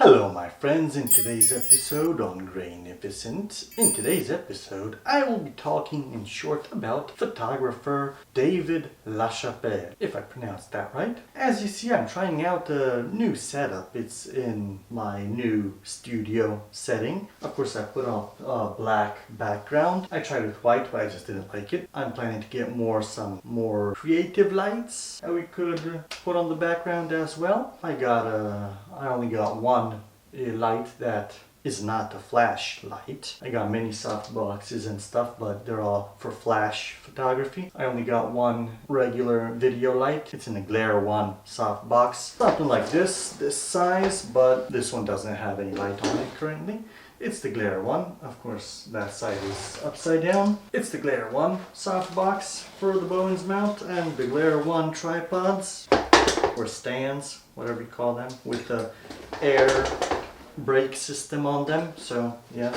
Hello my friends, in today's episode on Grainificent, I will be talking in short about photographer David LaChapelle, if I pronounced that right. As you see, I'm trying out a new setup. It's in my new studio setting. Of course, I put on a black background. I tried with white, but I just didn't like it. I'm planning to get some more creative lights that we could put on the background as well. I only got one light that is not a flash light. I got many soft boxes and stuff, but they're all for flash photography. I only got one regular video light. It's in a Glare 1 soft box. Something like this size, but this one doesn't have any light on it currently. It's the Glare 1. Of course, that side is upside down. It's the Glare 1 soft box for the Bowens mount and the Glare 1 tripods or stands, whatever you call them, with the air brake system on them. So yeah,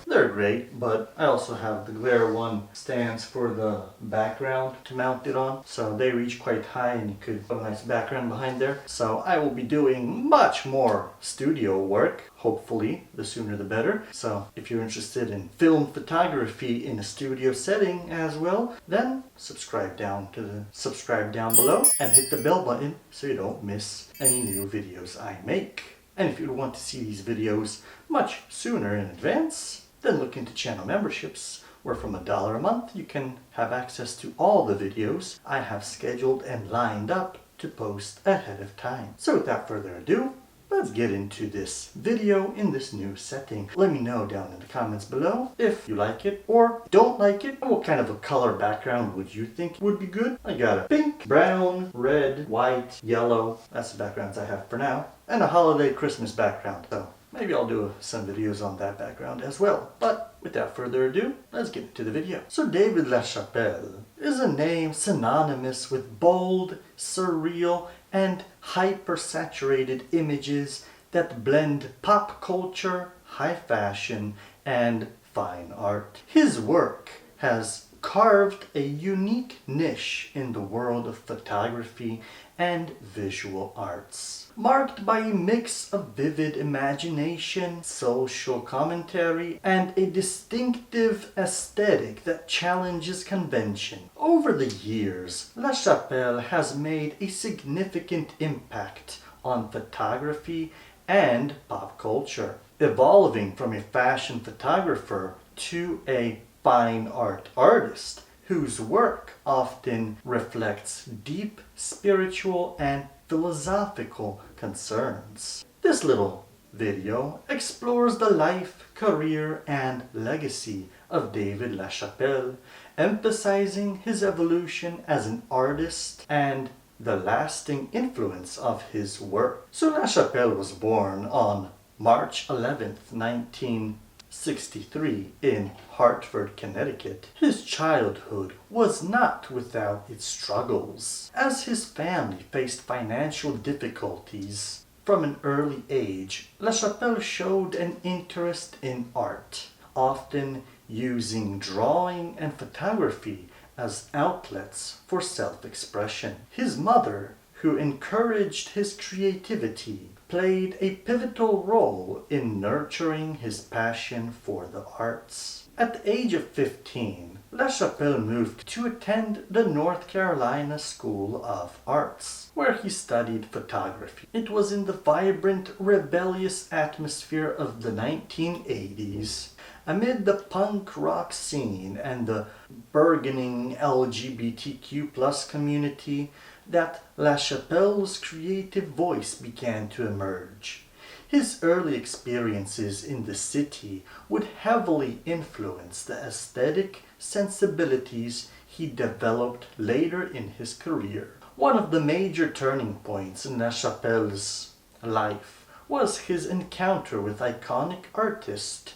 they're great, but I also have the Glare 1 stands for the background to mount it on. So they reach quite high and you could put a nice background behind there. So I will be doing much more studio work, hopefully the sooner the better. So if you're interested in film photography in a studio setting as well, then subscribe down below and hit the bell button so you don't miss any new videos I make. And if you want to see these videos much sooner in advance, then look into channel memberships, where from $1 a month you can have access to all the videos I have scheduled and lined up to post ahead of time. So without further ado, let's get into this video in this new setting. Let me know down in the comments below if you like it or don't like it, and what kind of a color background would you think would be good. I got a pink, brown, red, white, yellow, that's the backgrounds I have for now, and a holiday Christmas background. So maybe I'll do some videos on that background as well. But without further ado, let's get into the video. So David LaChapelle is a name synonymous with bold, surreal, and hyper-saturated images that blend pop culture, high fashion, and fine art. His work has carved a unique niche in the world of photography and visual arts, marked by a mix of vivid imagination, social commentary, and a distinctive aesthetic that challenges convention. Over the years, LaChapelle has made a significant impact on photography and pop culture, evolving from a fashion photographer to a fine art artist whose work often reflects deep spiritual and philosophical concerns. This little video explores the life, career, and legacy of David LaChapelle, emphasizing his evolution as an artist and the lasting influence of his work. So LaChapelle was born on March 11th, 1963 in Hartford, Connecticut. His childhood was not without its struggles, as his family faced financial difficulties. From an early age, LaChapelle showed an interest in art, often using drawing and photography as outlets for self-expression. His mother, who encouraged his creativity, played a pivotal role in nurturing his passion for the arts. At the age of 15, LaChapelle moved to attend the North Carolina School of Arts, where he studied photography. It was in the vibrant, rebellious atmosphere of the 1980s, amid the punk rock scene and the burgeoning LGBTQ+ community, that LaChapelle's creative voice began to emerge. His early experiences in the city would heavily influence the aesthetic sensibilities he developed later in his career. One of the major turning points in LaChapelle's life was his encounter with iconic artist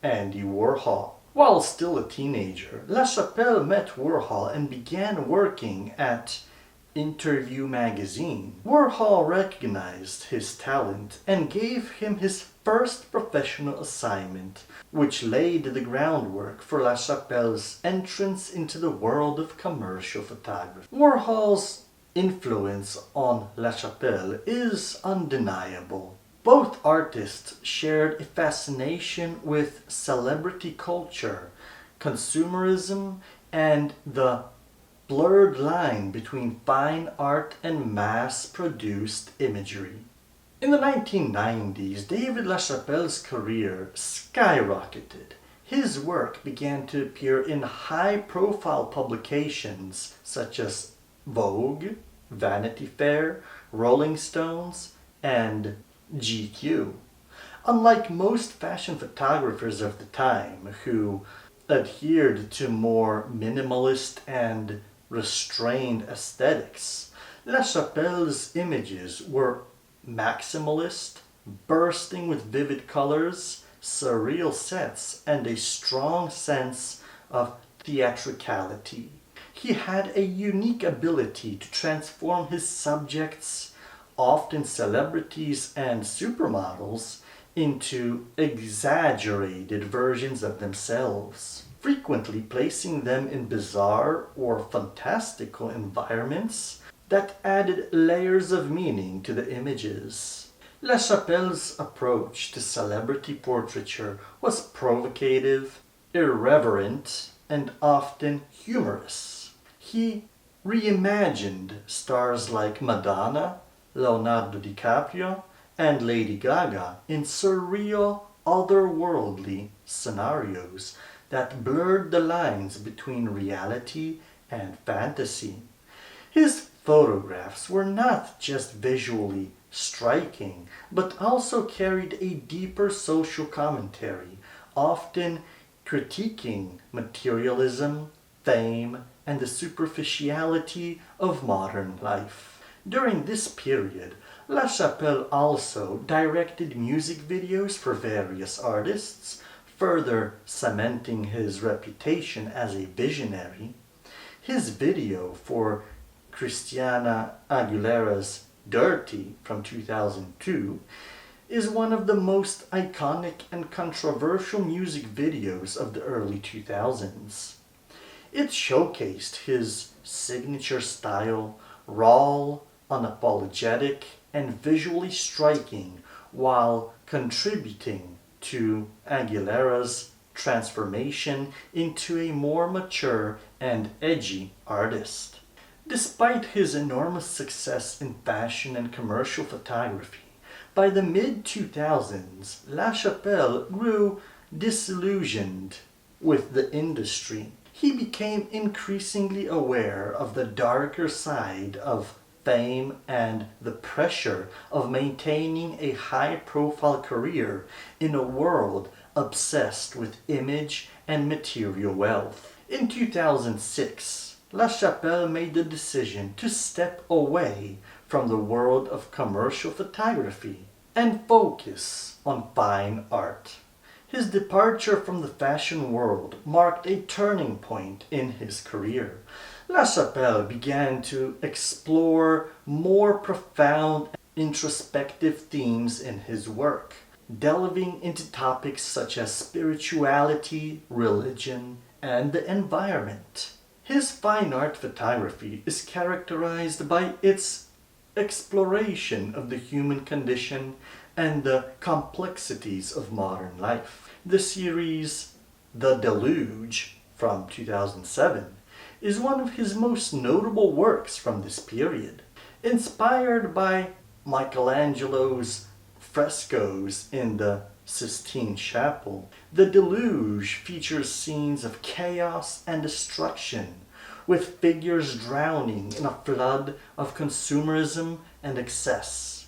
Andy Warhol. While still a teenager, LaChapelle met Warhol and began working at Interview magazine. Warhol recognized his talent and gave him his first professional assignment, which laid the groundwork for LaChapelle's entrance into the world of commercial photography. Warhol's influence on LaChapelle is undeniable, Both artists shared a fascination with celebrity culture, consumerism, and the blurred line between fine art and mass-produced imagery. In the 1990s, David LaChapelle's career skyrocketed. His work began to appear in high-profile publications such as Vogue, Vanity Fair, Rolling Stones, and GQ. Unlike most fashion photographers of the time who adhered to more minimalist and restrained aesthetics, LaChapelle's images were maximalist, bursting with vivid colors, surreal sets, and a strong sense of theatricality. He had a unique ability to transform his subjects, often celebrities and supermodels, into exaggerated versions of themselves, frequently placing them in bizarre or fantastical environments that added layers of meaning to the images. LaChapelle's approach to celebrity portraiture was provocative, irreverent, and often humorous. He reimagined stars like Madonna, Leonardo DiCaprio, and Lady Gaga in surreal, otherworldly scenarios that blurred the lines between reality and fantasy. His photographs were not just visually striking, but also carried a deeper social commentary, often critiquing materialism, fame, and the superficiality of modern life. During this period, LaChapelle also directed music videos for various artists, further cementing his reputation as a visionary. His video for Christina Aguilera's Dirty from 2002 is one of the most iconic and controversial music videos of the early 2000s. It showcased his signature style, raw, unapologetic, and visually striking, while contributing to Aguilera's transformation into a more mature and edgy artist. Despite his enormous success in fashion and commercial photography, by the mid-2000s, LaChapelle grew disillusioned with the industry. He became increasingly aware of the darker side of fame and the pressure of maintaining a high-profile career in a world obsessed with image and material wealth. In 2006, LaChapelle made the decision to step away from the world of commercial photography and focus on fine art. His departure from the fashion world marked a turning point in his career. LaChapelle began to explore more profound, introspective themes in his work, delving into topics such as spirituality, religion, and the environment. His fine art photography is characterized by its exploration of the human condition and the complexities of modern life. The series The Deluge from 2007 is one of his most notable works from this period. Inspired by Michelangelo's frescoes in the Sistine Chapel, The Deluge features scenes of chaos and destruction, with figures drowning in a flood of consumerism and excess.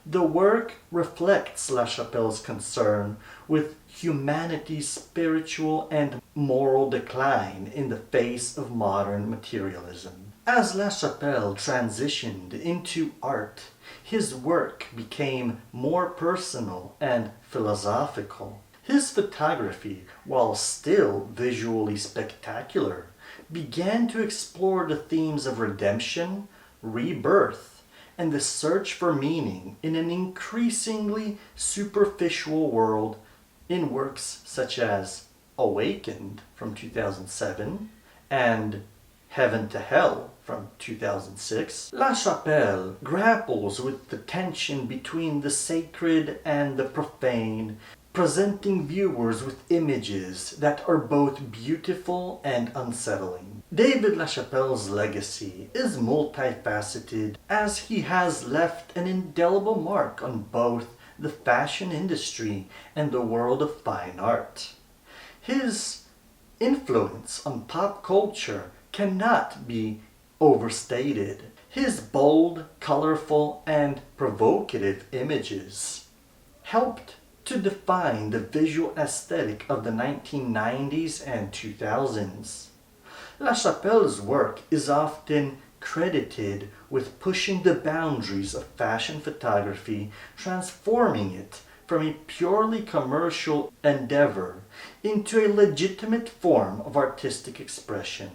The work reflects LaChapelle's concern with humanity's spiritual and moral decline in the face of modern materialism. As LaChapelle transitioned into art, his work became more personal and philosophical. His photography, while still visually spectacular, began to explore the themes of redemption, rebirth, and the search for meaning in an increasingly superficial world in works such as Awakened from 2007 and Heaven to Hell from 2006, LaChapelle grapples with the tension between the sacred and the profane, presenting viewers with images that are both beautiful and unsettling. David LaChapelle's legacy is multifaceted, as he has left an indelible mark on both the fashion industry and the world of fine art. His influence on pop culture cannot be overstated. His bold, colorful, and provocative images helped to define the visual aesthetic of the 1990s and 2000s. LaChapelle's work is often credited with pushing the boundaries of fashion photography, transforming it from a purely commercial endeavor into a legitimate form of artistic expression.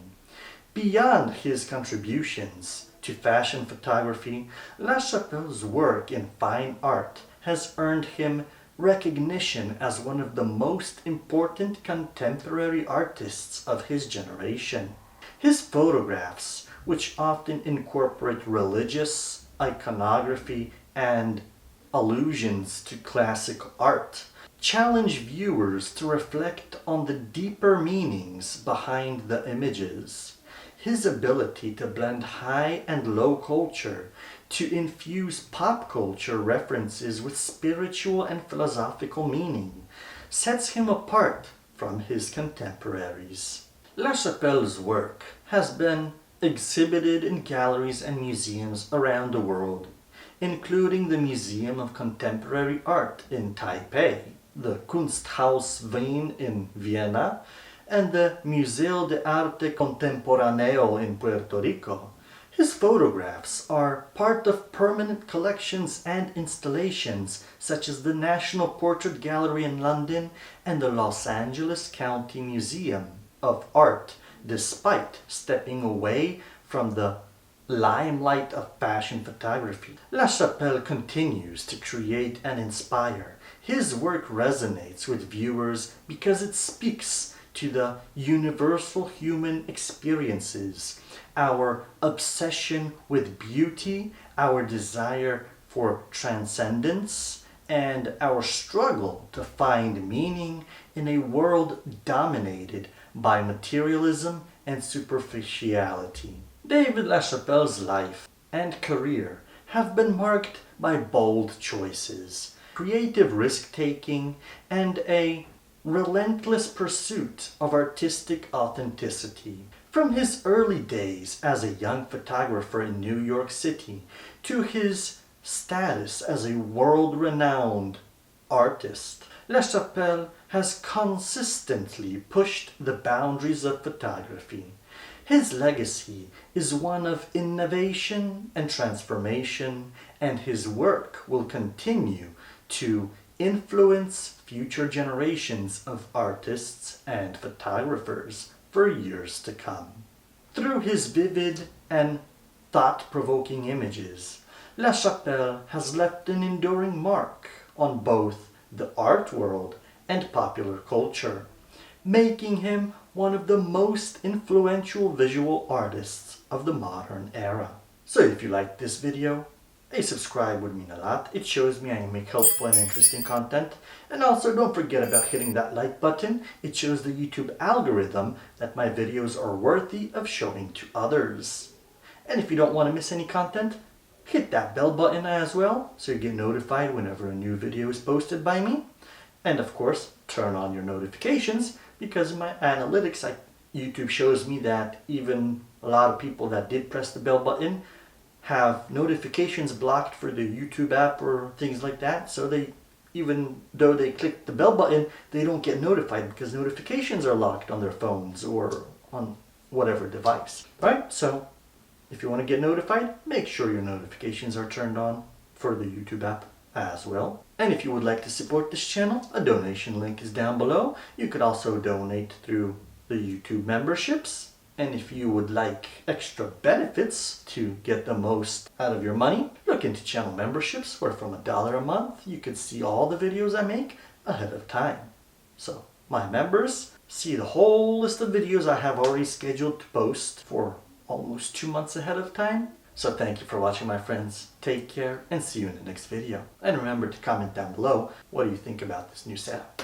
Beyond his contributions to fashion photography, LaChapelle's work in fine art has earned him recognition as one of the most important contemporary artists of his generation. His photographs, which often incorporate religious iconography and allusions to classic art, challenge viewers to reflect on the deeper meanings behind the images. His ability to blend high and low culture, to infuse pop culture references with spiritual and philosophical meaning, sets him apart from his contemporaries. LaChapelle's work has been exhibited in galleries and museums around the world, including the Museum of Contemporary Art in Taipei, the Kunsthaus Wien in Vienna, and the Museo de Arte Contemporaneo in Puerto Rico. His photographs are part of permanent collections and installations such as the National Portrait Gallery in London and the Los Angeles County Museum of Art, despite stepping away from the limelight of fashion photography. LaChapelle continues to create and inspire. His work resonates with viewers because it speaks to the universal human experiences, our obsession with beauty, our desire for transcendence, and our struggle to find meaning in a world dominated by materialism and superficiality. David LaChapelle's life and career have been marked by bold choices, creative risk-taking, and a relentless pursuit of artistic authenticity. From his early days as a young photographer in New York City to his status as a world-renowned artist, LaChapelle has consistently pushed the boundaries of photography. His legacy is one of innovation and transformation, and his work will continue to influence future generations of artists and photographers for years to come. Through his vivid and thought-provoking images, LaChapelle has left an enduring mark on both the art world and popular culture, making him one of the most influential visual artists of the modern era. So if you liked this video, a subscribe would mean a lot. It shows me I make helpful and interesting content. And also don't forget about hitting that like button. It shows the YouTube algorithm that my videos are worthy of showing to others. And if you don't want to miss any content, hit that bell button as well so you get notified whenever a new video is posted by me. And of course, turn on your notifications, because in my analytics, YouTube shows me that even a lot of people that did press the bell button have notifications blocked for the YouTube app or things like that. So they, even though they click the bell button, they don't get notified because notifications are locked on their phones or on whatever device, right? So if you want to get notified, make sure your notifications are turned on for the YouTube app as well. And if you would like to support this channel, a donation link is down below. You could also donate through the YouTube memberships. And if you would like extra benefits to get the most out of your money, look into channel memberships, where from $1 a month you could see all the videos I make ahead of time. So my members see the whole list of videos I have already scheduled to post for almost 2 months ahead of time. So thank you for watching, my friends. Take care and see you in the next video. And remember to comment down below, what do you think about this new setup?